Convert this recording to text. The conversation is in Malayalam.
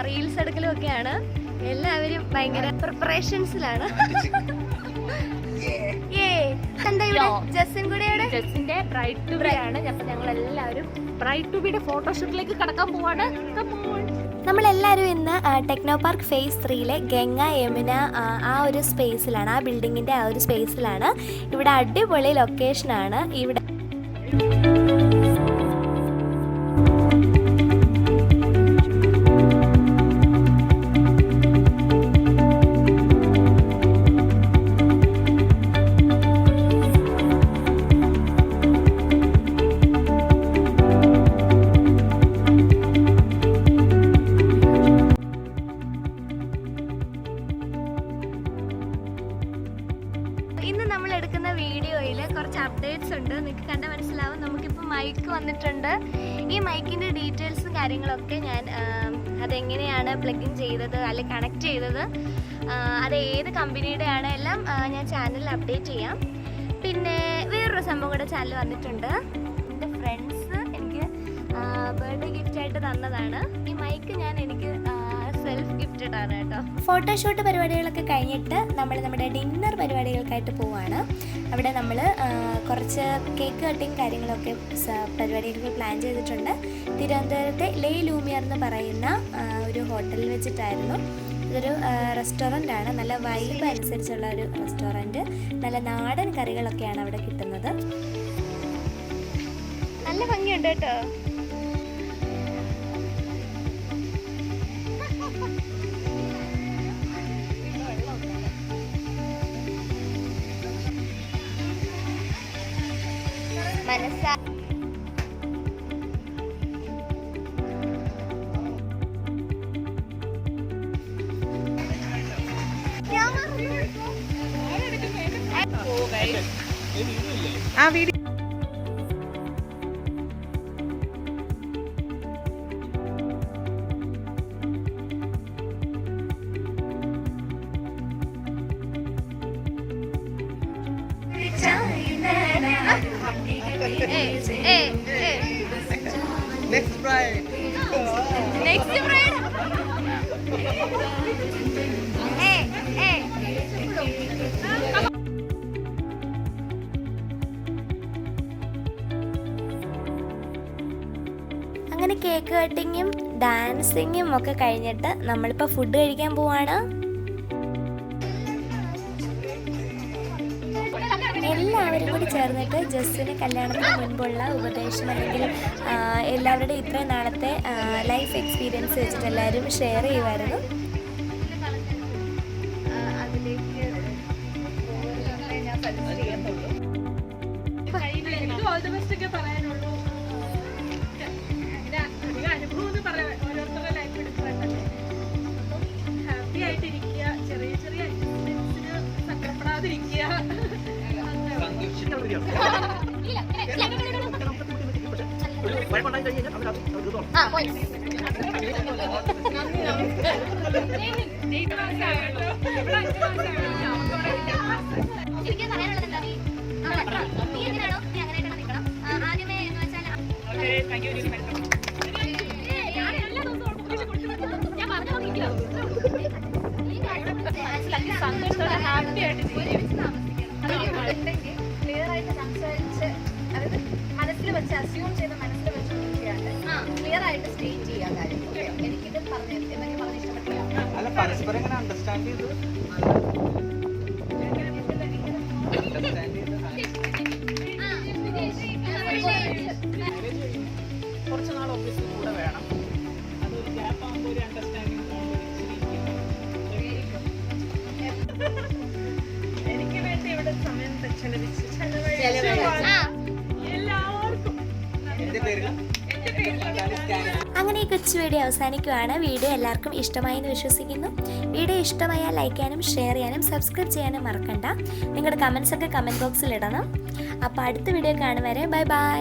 റീൽസ് എടുക്കലും ഒക്കെയാണ്. എല്ലാവരും ഭയങ്കര പ്രിപ്പറേഷൻസിലാണ്. ജസ്സിന്റെ ബ്രൈഡ് ടു ബി ആണ്. അപ്പൊ ഞങ്ങൾ എല്ലാവരും ബ്രൈഡ് ടു ബിയുടെ ഫോട്ടോഷൂട്ടിലേക്ക് കടക്കാൻ പോവാണ്. നമ്മളെല്ലാവരും ഇന്ന് ടെക്നോ പാർക്ക് ഫേസ് 3-ലെ ഗംഗ യമുന ആ ഒരു സ്പേസിലാണ്, ആ ബിൽഡിങ്ങിൻ്റെ ആ ഒരു സ്പേസിലാണ്. ഇവിടെ അടിപൊളി ലൊക്കേഷനാണ്. ഇവിടെ ഇന്ന് നമ്മൾ എടുക്കുന്ന വീഡിയോയിൽ കുറച്ച് അപ്ഡേറ്റ്സ് ഉണ്ട്. നിങ്ങൾക്ക് കണ്ടാൽ മനസ്സിലാവും. നമുക്കിപ്പോൾ മൈക്ക് വന്നിട്ടുണ്ട്. ഈ മൈക്കിൻ്റെ ഡീറ്റെയിൽസും കാര്യങ്ങളൊക്കെ ഞാൻ അതെങ്ങനെയാണ് പ്ലഗിൻ ചെയ്തത് അല്ലെങ്കിൽ കണക്ട് ചെയ്തത്, അത് ഏത് കമ്പനിയുടെ ആണ് എല്ലാം ഞാൻ ചാനലിൽ അപ്ഡേറ്റ് ചെയ്യാം. പിന്നെ വേറൊരു സംഭവം കൂടെ ചാനൽ വന്നിട്ടുണ്ട്. എൻ്റെ ഫ്രണ്ട്സ് എനിക്ക് ബർത്ത്ഡേ ഗിഫ്റ്റായിട്ട് തന്നതാണ്. ഈ മൈക്ക് ഞാൻ എനിക്ക് സെൽഫ് ഗിഫ്റ്റഡ് ആണ് കേട്ടോ. ഫോട്ടോഷൂട്ട് പരിപാടികളൊക്കെ കഴിഞ്ഞിട്ട് നമ്മൾ നമ്മുടെ ഡിന്നർ പരിപാടികൾക്കായിട്ട് പോവാണ്. അവിടെ നമ്മൾ കുറച്ച് കേക്ക് കട്ടിങ് കാര്യങ്ങളൊക്കെ പരിപാടികൾ പ്ലാൻ ചെയ്തിട്ടുണ്ട്. തിരുവനന്തപുരത്തെ ലേ ലൂമിയർ എന്ന് പറയുന്ന ഒരു ഹോട്ടലിൽ വെച്ചിട്ടായിരുന്നു. ഇതൊരു റെസ്റ്റോറൻ്റ് ആണ്. നല്ല വൈബ് അനുസരിച്ചുള്ള ഒരു റെസ്റ്റോറൻറ്റ്. നല്ല നാടൻ കറികളൊക്കെയാണ് അവിടെ കിട്ടുന്നത്. നല്ല ഭംഗിയുണ്ട് കേട്ടോ. മനസ്സാ ആ video Next bride. Next bride. അങ്ങനെ കേക്ക് കട്ടിങ്ങും ഡാൻസിങ്ങും ഒക്കെ കഴിഞ്ഞിട്ട് നമ്മളിപ്പോൾ ഫുഡ് കഴിക്കാൻ പോവാണ്. എല്ലാവരും കൂടി ചേർന്നിട്ട് ജസ്സിന് കല്യാണത്തിന് മുൻപുള്ള ഉപദേശം അല്ലെങ്കിൽ എല്ലാവരുടെയും ഇത്രയും നാളത്തെ ലൈഫ് എക്സ്പീരിയൻസ് വെച്ചിട്ട് എല്ലാവരും ഷെയർ ചെയ്യുമായിരുന്നു. ഹാപ്പി ആയിട്ടിരിക്കുക, ചെറിയ ചെറിയ സങ്കടപ്പെടാതിരിക്കുക. സന്തോഷത്തോടെ ഹാപ്പി ആയിട്ട് ക്ലിയർ ആയിട്ട് സംസാരിച്ച്, അതായത് മനസ്സിൽ വെച്ച് അസ്യൂം ചെയ്ത് മനസ്സിൽ വെച്ച് ക്ലിയർ ആയിട്ട് സ്റ്റേറ്റ് ചെയ്യാൻ കാര്യം. എനിക്കിത് പറഞ്ഞ് എന്തെങ്കിലും പറഞ്ഞ് ഇഷ്ടപ്പെട്ടില്ല. അല്ല, പരസ്പരം എങ്ങനെ അണ്ടർസ്റ്റാൻഡ് ചെയ്ത് കുറച്ച് നാൾ ഓഫീസിൽ കൂടെ വേണം. അതൊരു ഗ്യാപ്പ് ആകുമ്പോൾ ഒരു അണ്ടർസ്റ്റാൻഡിങ് എനിക്ക് വേണ്ടി ഇവിടെ സമയം ചെലവഴിച്ച് എല്ലാവർക്കും എന്റെ പേരിൽ അങ്ങനെ ഈ കൊച്ചു വീഡിയോ അവസാനിക്കുവാണ്. വീഡിയോ എല്ലാവർക്കും ഇഷ്ടമായി എന്ന് വിശ്വസിക്കുന്നു. വീഡിയോ ഇഷ്ടമായാൽ ലൈക്ക് ചെയ്യാനും ഷെയർ ചെയ്യാനും സബ്സ്ക്രൈബ് ചെയ്യാനും മറക്കണ്ട. നിങ്ങളുടെ കമൻസ് ഒക്കെ കമൻറ്റ് ബോക്സിൽ ഇടണം. അപ്പോൾ അടുത്ത വീഡിയോ കാണും വരെ ബൈ ബൈ.